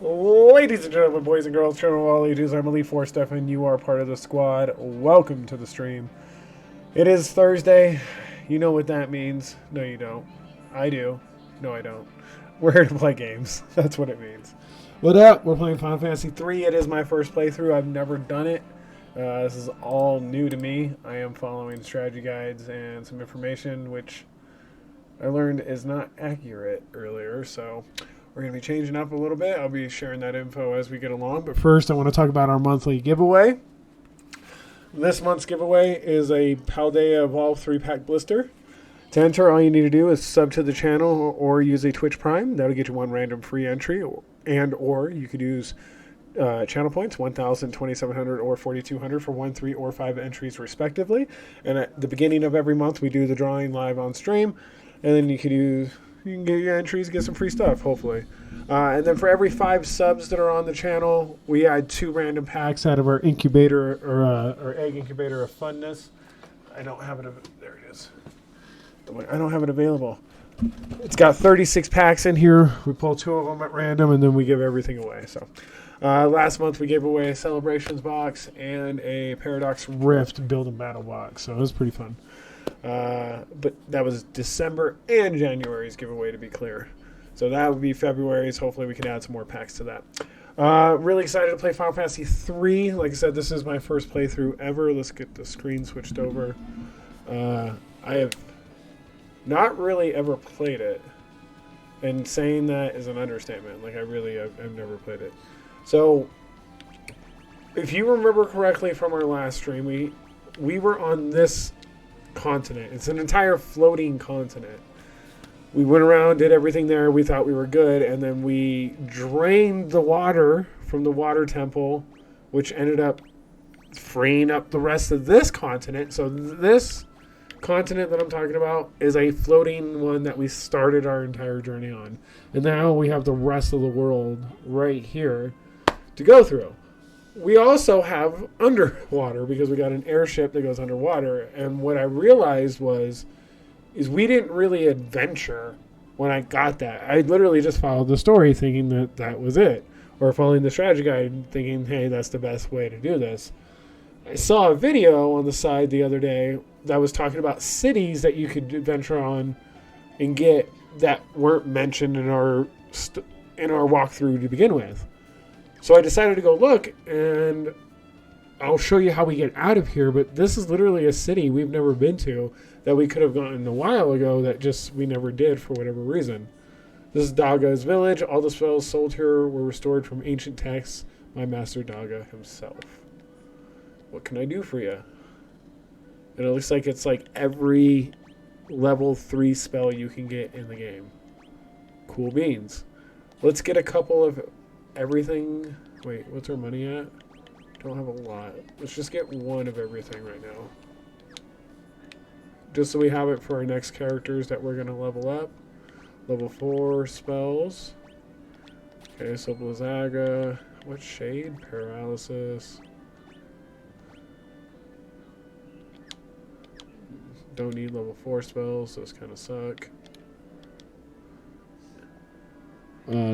Ladies and gentlemen, boys and girls, children of all ages, I'm Elite Four Stefan. You are part of the squad. Welcome to the stream. It is Thursday. You know what that means. No, you don't. I do. No, I don't. We're here to play games. That's what it means. What up? We're playing Final Fantasy 3. It is my first playthrough. I've never done it. This is all new to me. I am following strategy guides and some information which I learned is not accurate earlier, so we're going to be changing up a little bit. I'll be sharing that info as we get along. But first, I want to talk about our monthly giveaway. This month's giveaway is a Paldea Evolve 3-pack blister. To enter, all you need to do is sub to the channel or use a Twitch Prime. That'll get you one random free entry. Or you could use channel points, 1,000, 2,700, or 4,200 for 1, 3, or 5 entries respectively. And at the beginning of every month, we do the drawing live on stream. And then you can get your entries, get some free stuff, hopefully. And then for every 5 subs that are on the channel, we add 2 random packs out of our incubator or our egg incubator of funness. I don't have it. There it is. I don't have it available. It's got 36 packs in here. We pull 2 of them at random, and then we give everything away. So last month we gave away a Celebrations box and a Paradox Rift Build and Battle box. So it was pretty fun. But that was December and January's giveaway, to be clear. So that would be February's. Hopefully we can add some more packs to that. Really excited to play Final Fantasy 3. Like I said, this is my first playthrough ever. Let's get the screen switched over. I have not really ever played it. And saying that is an understatement. Like, I've never played it. So, if you remember correctly from our last stream, we were on this continent. It's an entire floating continent. We went around, did everything there. We thought we were good, and then we drained the water from the water temple, which ended up freeing up the rest of this continent. So this continent that I'm talking about is a floating one that we started our entire journey on. And now we have the rest of the world right here to go through. We also have underwater because we got an airship that goes underwater. And what I realized is we didn't really adventure when I got that. I literally just followed the story thinking that that was it. Or following the strategy guide thinking, hey, that's the best way to do this. I saw a video on the side the other day that was talking about cities that you could adventure on and get that weren't mentioned in our walkthrough to begin with. So I decided to go look, and I'll show you how we get out of here, but this is literally a city we've never been to that we could have gone a while ago that just we never did for whatever reason. This is Daga's village. All the spells sold here were restored from ancient texts by Master Daga himself. What can I do for you? And it looks like it's like every level 3 spell you can get in the game. Cool beans. Let's get a couple of everything. Wait, what's our money at? Don't have a lot. Let's just get one of everything right now. Just so we have it for our next characters that we're going to level up. Level 4 spells. Okay, so Blizzaga. What shade? Paralysis. Don't need level 4 spells. Those kind of suck.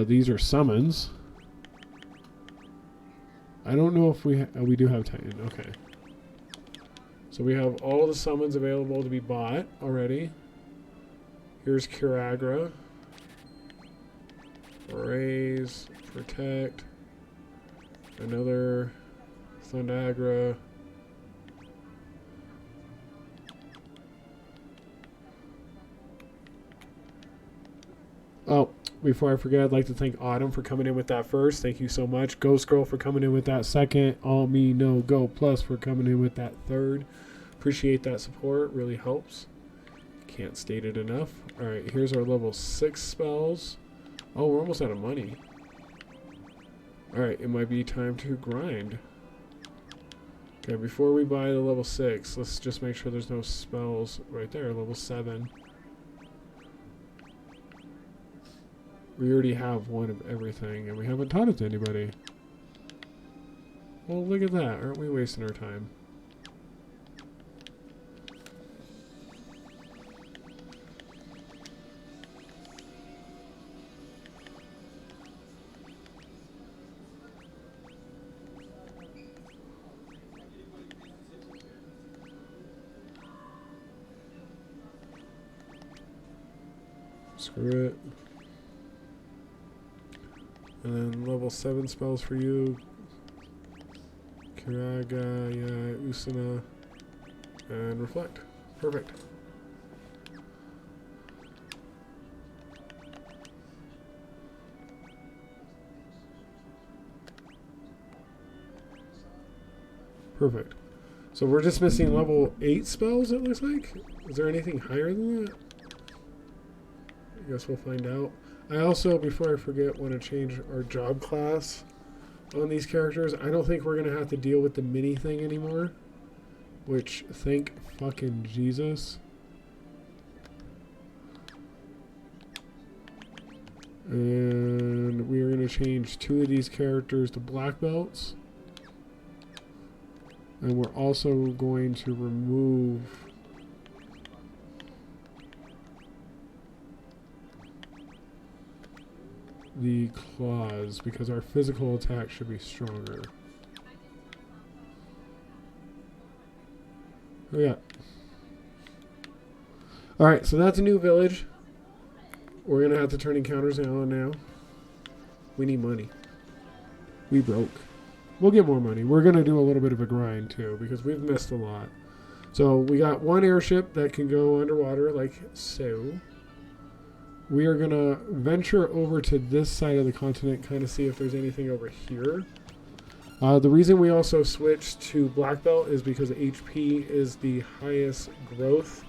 These are summons. I don't know if we do have Titan. Okay. So we have all the summons available to be bought already. Here's Kiragra. Raise, Protect. Another Thundagra. Oh, before I forget, I'd like to thank Autumn for coming in with that first. Thank you so much. Ghost Girl for coming in with that second. All Me No Go Plus for coming in with that third. Appreciate that support. Really helps. Can't state it enough. Alright, here's our level 6 spells. Oh, we're almost out of money. Alright, it might be time to grind. Okay, before we buy the level 6, let's just make sure there's no spells right there. Level 7. We already have one of everything, and we haven't taught it to anybody. Well, look at that. Aren't we wasting our time? Screw it. And then level 7 spells for you. Kiraga, yeah, Usana, and Reflect. Perfect. Perfect. So we're just missing level 8 spells, it looks like. Is there anything higher than that? I guess we'll find out. I also, before I forget, want to change our job class on these characters. I don't think we're going to have to deal with the mini thing anymore. Which, thank fucking Jesus. And we are going to change 2 of these characters to black belts. And we're also going to remove the claws because our physical attack should be stronger. Oh yeah. Alright, so that's a new village. We're going to have to turn encounters on now. We need money. We broke. We'll get more money. We're going to do a little bit of a grind too because we've missed a lot. So we got 1 airship that can go underwater like so. We are going to venture over to this side of the continent, kind of see if there's anything over here. The reason we also switched to black belt is because HP is the highest growth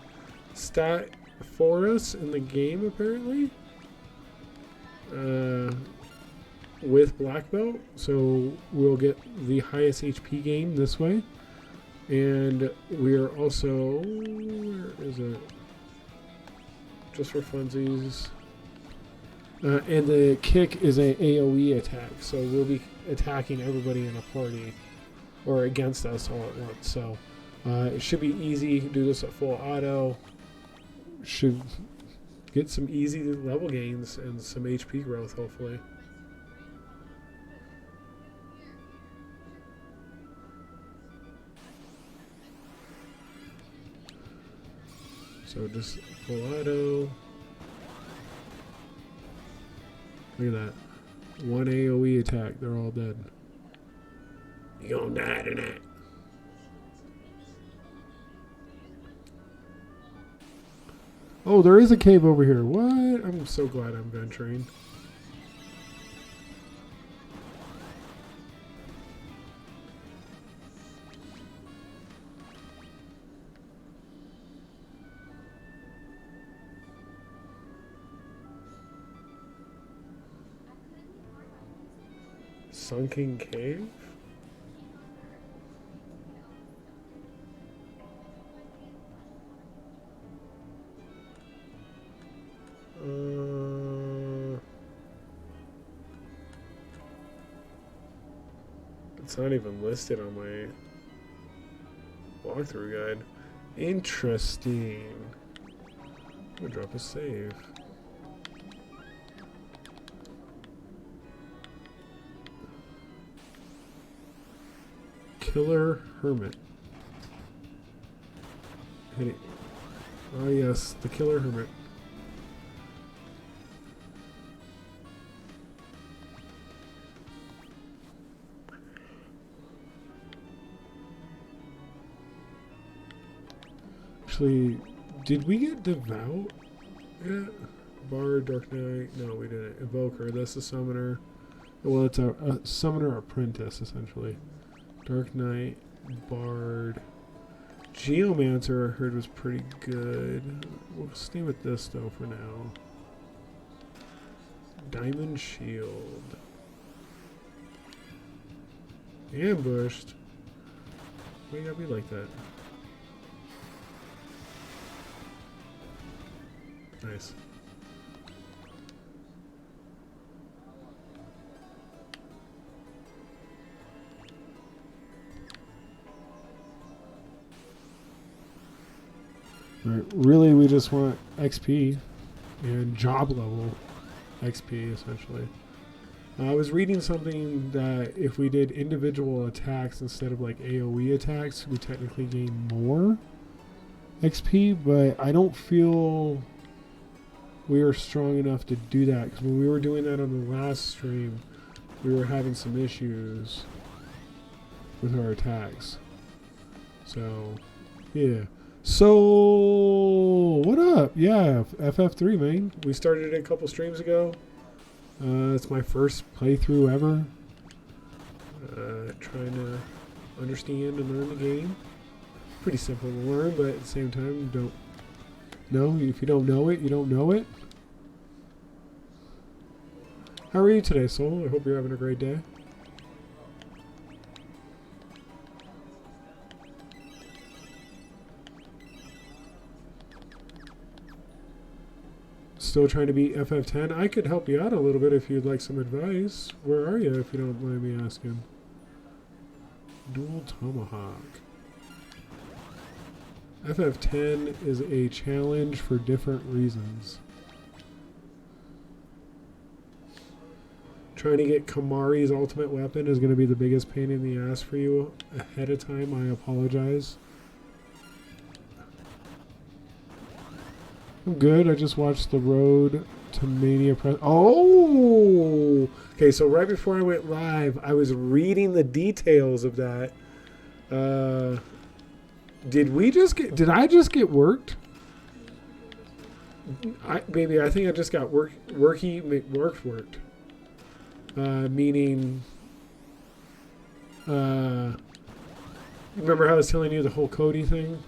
stat for us in the game, apparently. With black belt, so we'll get the highest HP gain this way. And we're also, where is it? Just for funsies. And the kick is a AoE attack, so we'll be attacking everybody in a party or against us all at once. So it should be easy. Do this at full auto. Should get some easy level gains and some HP growth, hopefully. So just full auto. Look at that. 1 AoE attack, they're all dead. You gonna die tonight. Oh, there is a cave over here. What? I'm so glad I'm venturing. Sunken cave? It's not even listed on my walkthrough guide. Interesting. I'm gonna drop a save. Killer Hermit. Hit it. Oh yes, the Killer Hermit. Actually, did we get Devout? Yeah. Bard, Dark Knight. No, we didn't. Evoker, that's the summoner. Well, it's a summoner apprentice, essentially. Dark Knight, Bard. Geomancer, I heard, was pretty good. We'll stay with this, though, for now. Diamond Shield. Ambushed. Why you gotta be like that? Nice. Right, really, we just want XP and job level XP, essentially. I was reading something that if we did individual attacks instead of like AoE attacks, we technically gain more XP, but I don't feel we were strong enough to do that. Because when we were doing that on the last stream, we were having some issues with our attacks. So, yeah. So, what up? Yeah, FF3, man. We started it a couple streams ago. It's my first playthrough ever. Trying to understand and learn the game. Pretty simple to learn, but at the same time, you don't know. If you don't know it, you don't know it. How are you today, Soul? I hope you're having a great day. Still trying to beat FF10? I could help you out a little bit if you'd like some advice. Where are you, if you don't mind me asking? Dual Tomahawk. FF10 is a challenge for different reasons. Trying to get Kamari's ultimate weapon is going to be the biggest pain in the ass for you ahead of time. I apologize. I'm good. I just watched the Road to Mania press. Oh! Okay, so right before I went live, I was reading the details of that. Did I just get worked? Baby, I think I just got worky McWorked. Meaning, remember how I was telling you the whole Cody thing?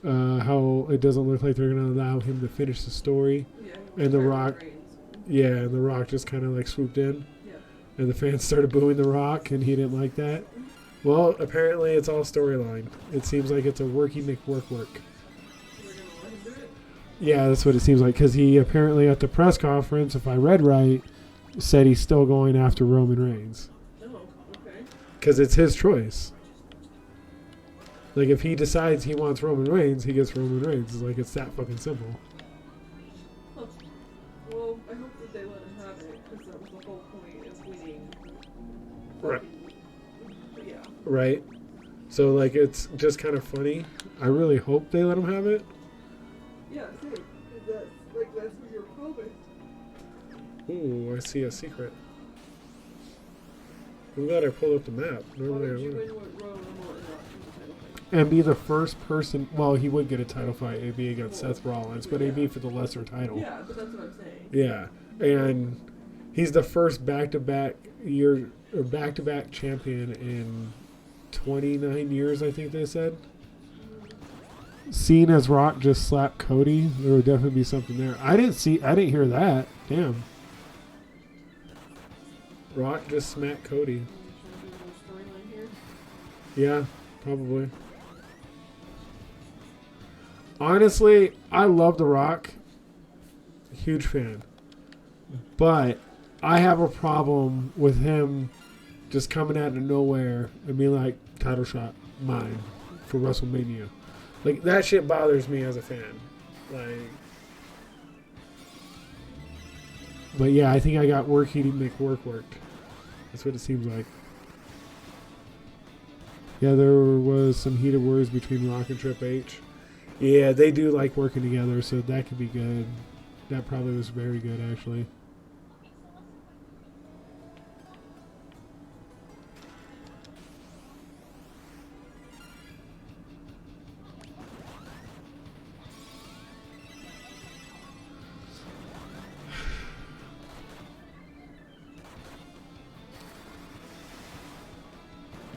How it doesn't look like they're going to allow him to finish the story. Yeah, and the Rock, and the Rock just kind of like swooped in. Yeah. And the fans started booing the Rock, and he didn't like that. Well, apparently it's all storyline. It seems like it's a worky McWork. Yeah, that's what it seems like. Because he apparently at the press conference, if I read right, said he's still going after Roman Reigns. Oh, okay. Because it's his choice. Like, if he decides he wants Roman Reigns, he gets Roman Reigns. It's like, it's that fucking simple. Huh. Well, I hope that they let him have it, because that was the whole point, is winning. Right. But yeah. Right. So, like, it's just kind of funny. I really hope they let him have it. Yeah, same. That's what you're hoping. Ooh, I see a secret. I'm glad I pulled up the map. Normally I wouldn't. And be the first person. Well, he would get a title fight. It'd be against Seth Rollins, but it'd be for the lesser title. Yeah, but that's what I'm saying. Yeah, and he's the first back-to-back champion in 29 years. I think they said. Seeing as Rock just slapped Cody, there would definitely be something there. I didn't hear that. Damn. Rock just smacked Cody. Yeah, probably. Honestly, I love The Rock. Huge fan. But I have a problem with him just coming out of nowhere and being like, title shot, mine, for WrestleMania. Like, that shit bothers me as a fan. Like, but yeah, I think I got worky to make worked. That's what it seems like. Yeah, there was some heated words between Rock and Triple H. Yeah, they do like working together, so that could be good. That probably was very good, actually.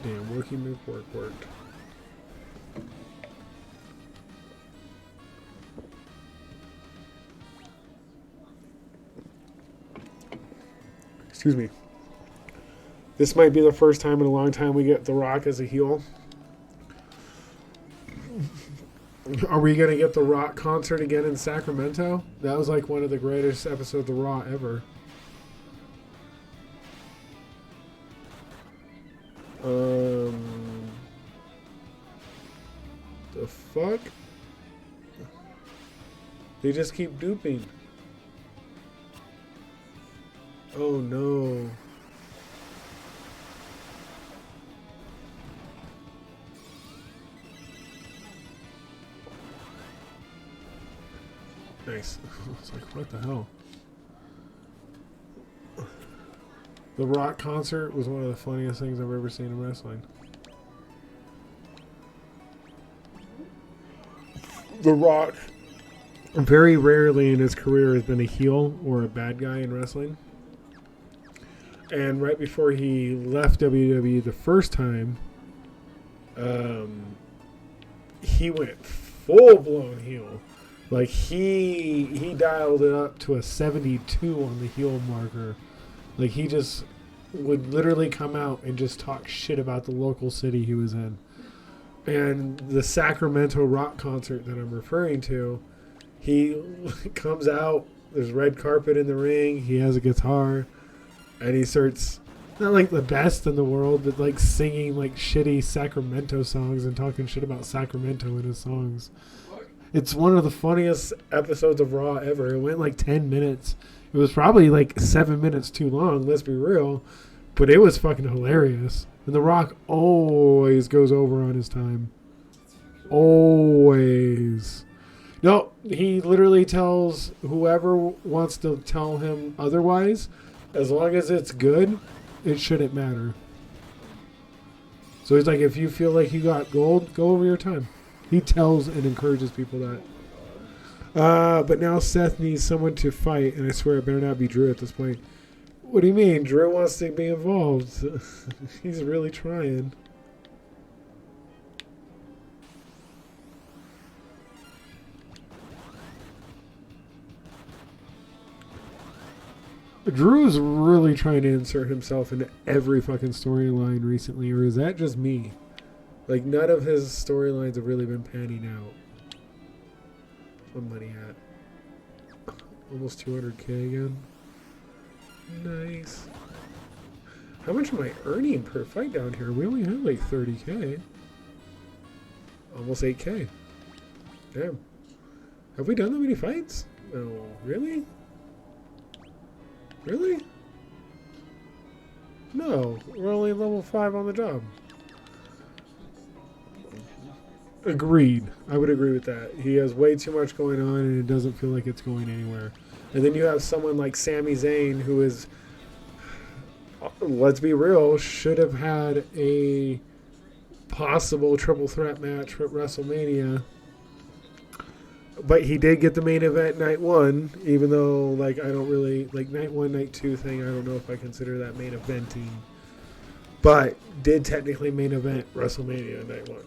Damn, working move worked. Excuse me. This might be the first time in a long time we get The Rock as a heel. Are we going to get The Rock concert again in Sacramento? That was like one of the greatest episodes of Raw ever. The fuck? They just keep duping. Oh no. Nice. It's like, what the hell? The Rock concert was one of the funniest things I've ever seen in wrestling. The Rock, very rarely in his career, has been a heel or a bad guy in wrestling. And right before he left WWE the first time, he went full-blown heel. Like, he dialed it up to a 72 on the heel marker. Like, he just would literally come out and just talk shit about the local city he was in. And the Sacramento Rock concert that I'm referring to, he comes out, there's red carpet in the ring, he has a guitar, and he starts, not like the best in the world, but like singing like shitty Sacramento songs and talking shit about Sacramento in his songs. It's one of the funniest episodes of Raw ever. It went like 10 minutes. It was probably like 7 minutes too long, let's be real. But it was fucking hilarious. And The Rock always goes over on his time. Always. No, he literally tells whoever wants to tell him otherwise, as long as it's good, it shouldn't matter. So he's like, if you feel like you got gold, go over your time. He tells and encourages people that. But now Seth needs someone to fight, and I swear it better not be Drew at this point. What do you mean? Drew wants to be involved. He's really trying. Drew's really trying to insert himself into every fucking storyline recently, or is that just me? Like, none of his storylines have really been panning out. What money at? Almost 200k again. Nice. How much am I earning per fight down here? We only have like 30k. Almost 8k. Damn. Have we done that many fights? No. Really? Really? No. We're only level 5 on the job. Agreed. I would agree with that. He has way too much going on and it doesn't feel like it's going anywhere. And then you have someone like Sami Zayn who is, let's be real, should have had a possible triple threat match at WrestleMania. But he did get the main event night 1, even though, like, I don't really, like, night 1, night 2 thing, I don't know if I consider that main eventing. But did technically main event WrestleMania night 1.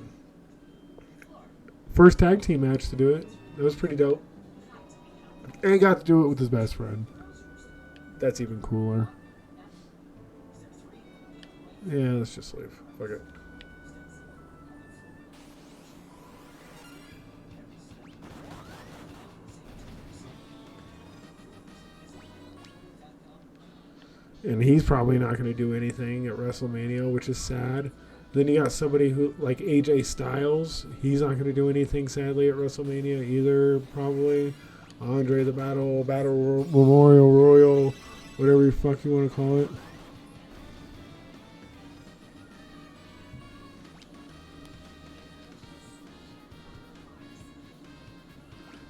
First tag team match to do it. That was pretty dope. And he got to do it with his best friend. That's even cooler. Yeah, let's just leave. Fuck it. And he's probably not going to do anything at WrestleMania, which is sad. Then you got somebody who, like AJ Styles, he's not going to do anything, sadly, at WrestleMania either, probably. Andre the Battle Memorial Royal, whatever the fuck you want to call it.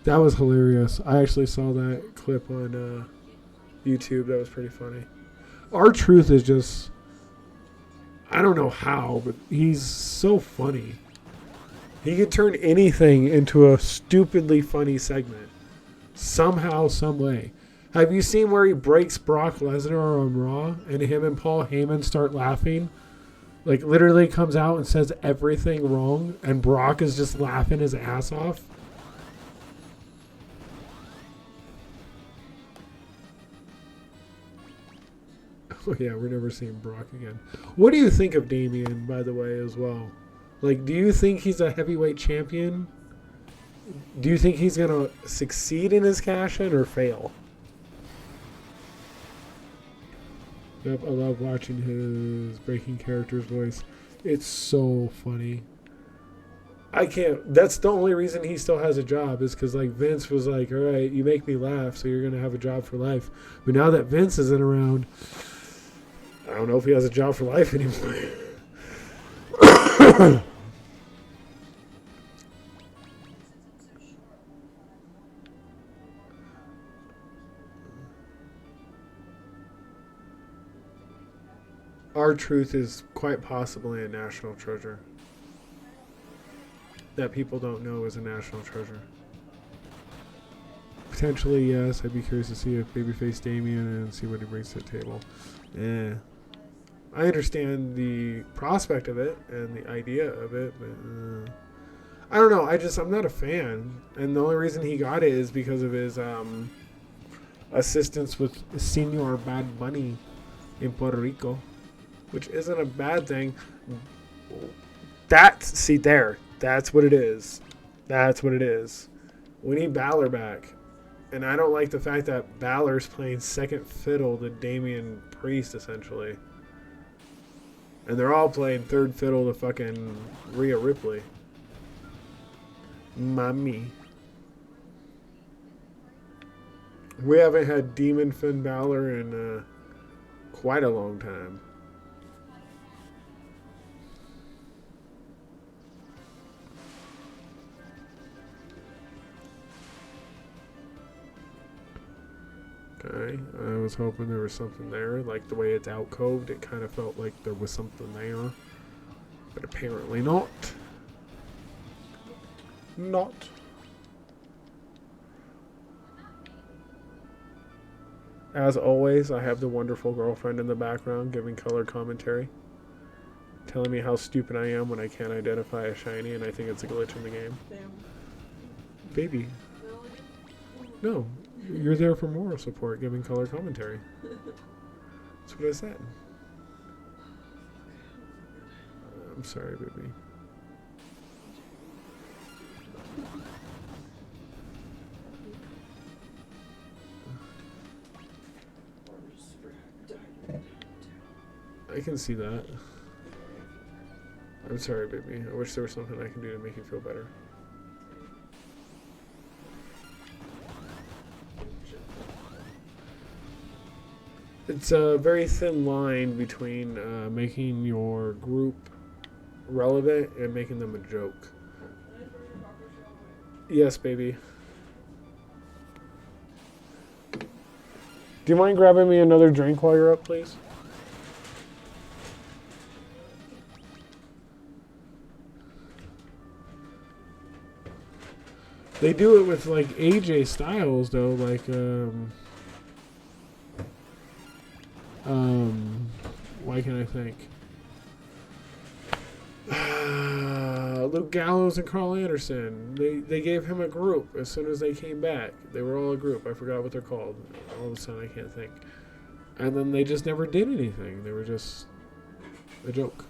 That was hilarious. I actually saw that clip on YouTube. That was pretty funny. R-Truth is just, I don't know how, but he's so funny. He could turn anything into a stupidly funny segment. Somehow, some way. Have you seen where he breaks Brock Lesnar on Raw and him and Paul Heyman start laughing? Like, literally comes out and says everything wrong and Brock is just laughing his ass off? Oh yeah, we're never seeing Brock again. What do you think of Damian, by the way, as well? Like, do you think he's a heavyweight champion? Do you think he's going to succeed in his cash-in or fail? Yep, I love watching his breaking character's voice. It's so funny. I can't... That's the only reason he still has a job is because, like, Vince was like, all right, you make me laugh, so you're going to have a job for life. But now that Vince isn't around, I don't know if he has a job for life anymore. R-Truth is quite possibly a national treasure that people don't know is a national treasure. Potentially, yes. I'd be curious to see if Babyface Damien and see what he brings to the table. Yeah. I understand the prospect of it and the idea of it, but I don't know. I'm not a fan. And the only reason he got it is because of his assistance with Senor Bad Bunny in Puerto Rico, which isn't a bad thing. That's what it is. That's what it is. We need Balor back. And I don't like the fact that Balor's playing second fiddle to Damian Priest, essentially. And they're all playing third fiddle to fucking Rhea Ripley. Mommy. We haven't had Demon Finn Balor in quite a long time. Okay, I was hoping there was something there. Like the way it's alcoved, it kind of felt like there was something there. But apparently not. Not. As always, I have the wonderful girlfriend in the background giving color commentary. Telling me how stupid I am when I can't identify a shiny and I think it's a glitch in the game. Damn. Baby. No. You're there for moral support, giving color commentary. That's what I said. I'm sorry, baby. I can see that. I'm sorry, baby. I wish there was something I can do to make you feel better. It's a very thin line between making your group relevant and making them a joke. Yes, baby. Do you mind grabbing me another drink while you're up, please? They do it with like AJ Styles though, like why can I think? Luke Gallows and Karl Anderson. They gave him a group as soon as they came back. They were all a group. I forgot what they're called. All of a sudden I can't think. And then they just never did anything. They were just a joke.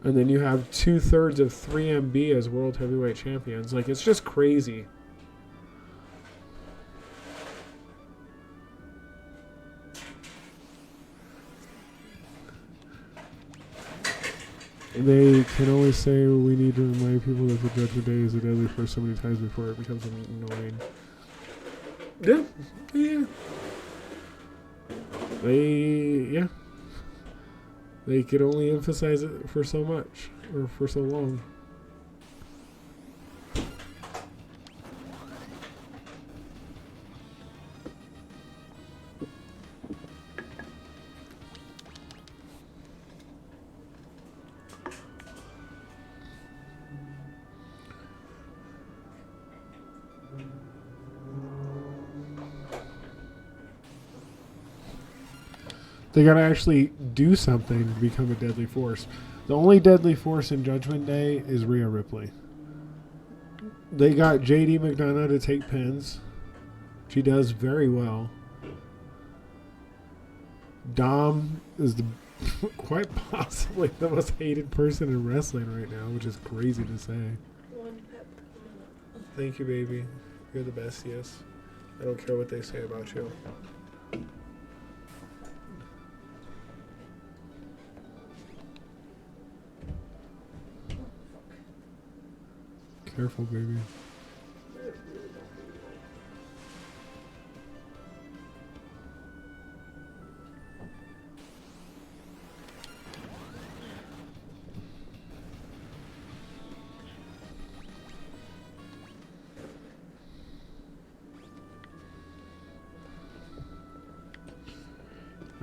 And then you have 2/3 of 3MB as World Heavyweight Champions. Like, it's just crazy. They can only say we need to remind people that the Judgment Day is a deadly force so many times before it becomes annoying. Yeah. They could only emphasize it for so much, or for so long. They gotta actually do something to become a deadly force. The only deadly force in Judgment Day is Rhea Ripley. They got JD McDonough to take pins. She does very well. Dom is quite possibly the most hated person in wrestling right now, which is crazy to say. Thank you, baby. You're the best, yes. I don't care what they say about you. Careful, baby.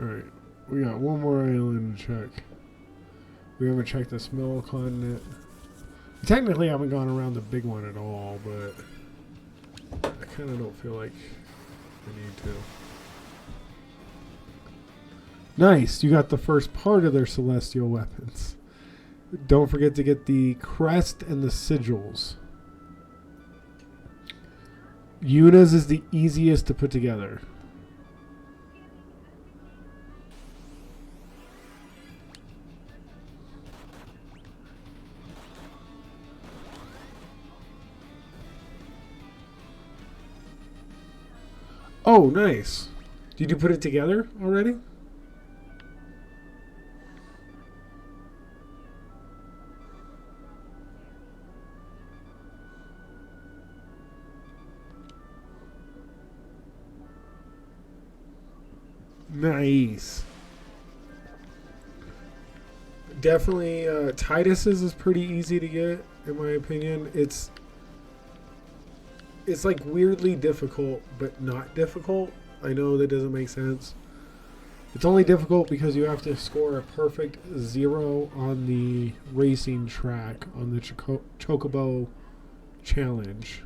Alright. We got one more island to check. We haven't checked the small continent. Technically, I haven't gone around the big one at all, but I kind of don't feel like I need to. Nice! You got the first part of their celestial weapons. Don't forget to get the crest and the sigils. Yuna's is the easiest to put together. Oh, nice. Did you put it together already? Nice. Definitely, Titus's is pretty easy to get, in my opinion. It's like weirdly difficult, but not difficult. I know that doesn't make sense. It's only difficult because you have to score a perfect 0 on the racing track on the Chocobo challenge.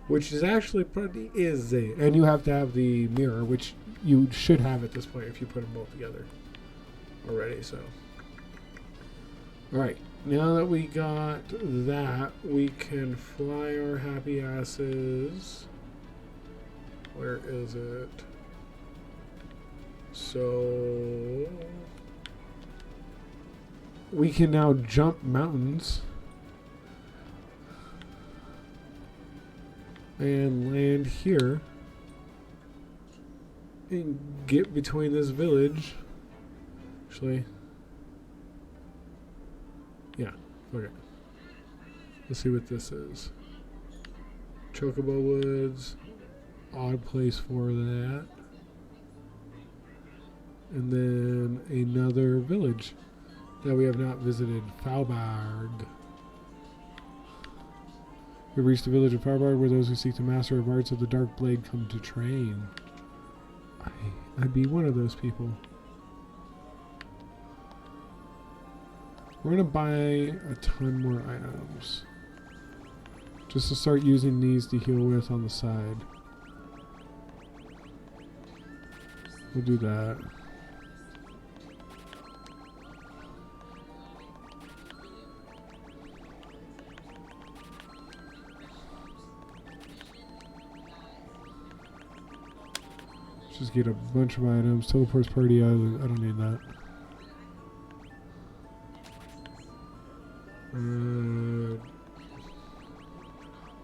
Which is actually pretty easy. And you have to have the mirror, which you should have at this point if you put them both together already, so. Alright, now that we got that, we can fly our happy asses. Where is it? So we can now jump mountains and land here and get between this village. Actually, yeah, okay. Let's see what this is. Chocobo Woods, odd place for that. And then another village that we have not visited, Fauberg. We've reached the village of Fauberg where those who seek to master the arts of the Dark Blade come to train. I'd be one of those people. We're going to buy a ton more items. Just to start using these to heal with on the side. We'll do that. Just get a bunch of items. Teleports party island. I don't need that.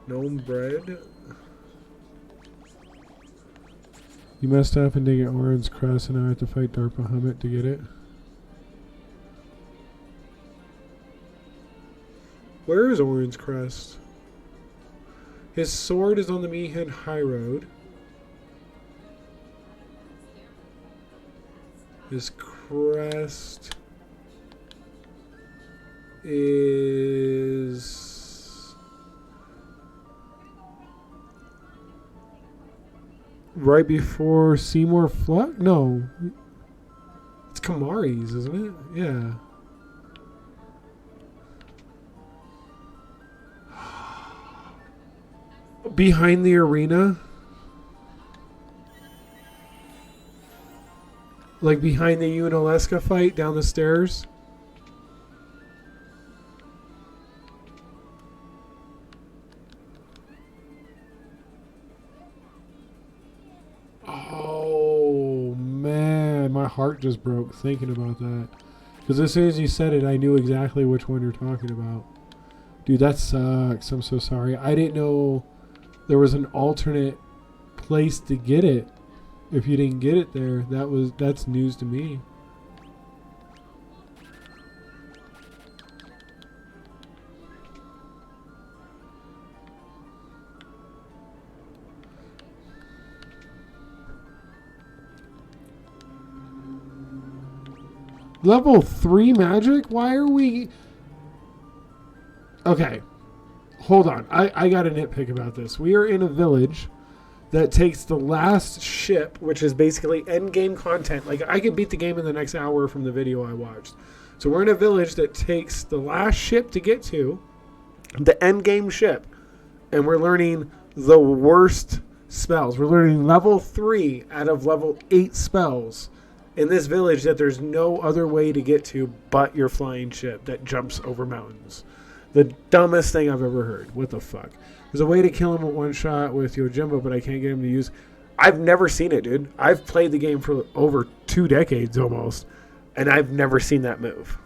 Gnome bread. You messed up and didn't get Orange Crest, and now I have to fight DARPA Hummet to get it. Where is Orange Crest? His sword is on the Meehan High Road. His crest is right before Seymour Flood? No. It's Kamari's, isn't it? Yeah. Behind the arena? Like behind the Unaleska fight down the stairs? Oh, man. My heart just broke thinking about that. Because as soon as you said it, I knew exactly which one you're talking about. Dude, that sucks. I'm so sorry. I didn't know there was an alternate place to get it. If you didn't get it there, that's news to me. Level 3 magic? Why are we... Okay. Hold on. I got a nitpick about this. We are in a village that takes the last ship, which is basically end game content. Like, I could beat the game in the next hour from the video I watched. So we're in a village that takes the last ship to get to, the end game ship, and we're learning the worst spells. We're learning level 3 out of level 8 spells in this village that there's no other way to get to but your flying ship that jumps over mountains. The dumbest thing I've ever heard. What the fuck? There's a way to kill him with one shot with Yojimbo, but I can't get him to use. I've never seen it, dude. I've played the game for over 2 decades almost, and I've never seen that move.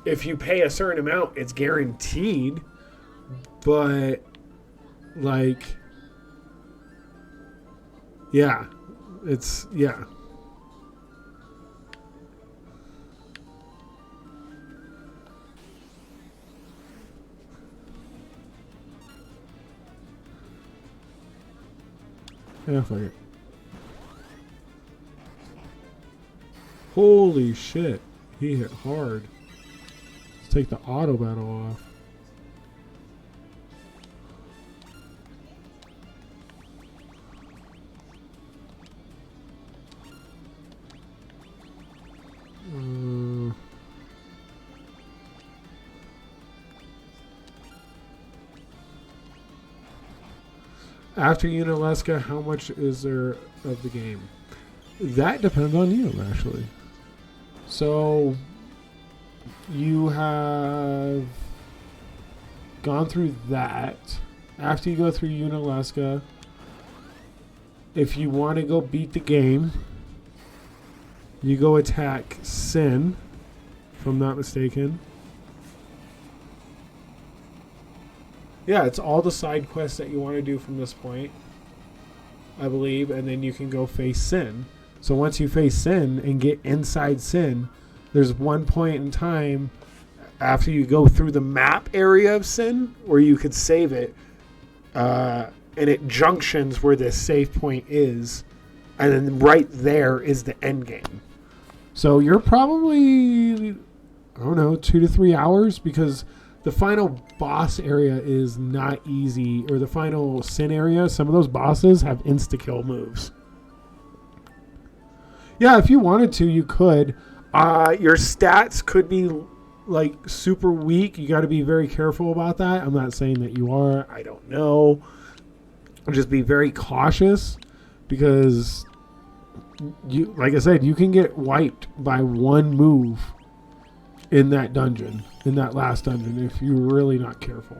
If you pay a certain amount, it's guaranteed, but like, yeah, it's, yeah. Yeah, fuck it. Holy shit. He hit hard. Let's take the auto battle off. After Unalesca, how much is there of the game? That depends on you, actually. So, you have gone through that. After you go through Unalesca, if you want to go beat the game, you go attack Sin, if I'm not mistaken. Yeah, it's all the side quests that you want to do from this point, I believe, and then you can go face Sin. So once you face Sin and get inside Sin, there's one point in time after you go through the map area of Sin where you could save it, and it junctions where this save point is, and then right there is the end game. So you're probably, I don't know, 2 to 3 hours, because the final boss area is not easy, or the final Sin area, some of those bosses have insta-kill moves. Yeah, if you wanted to, you could. Your stats could be like super weak. You got to be very careful about that. I'm not saying that you are. I don't know. Just be very cautious, because you, like I said, you can get wiped by one move in that dungeon, in that last dungeon, if you're really not careful.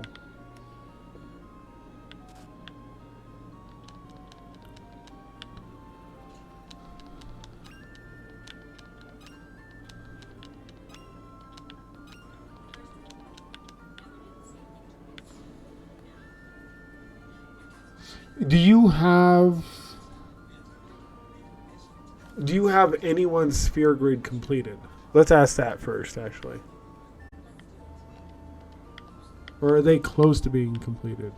Do you have anyone's sphere grid completed? Let's ask that first, actually. Or are they close to being completed?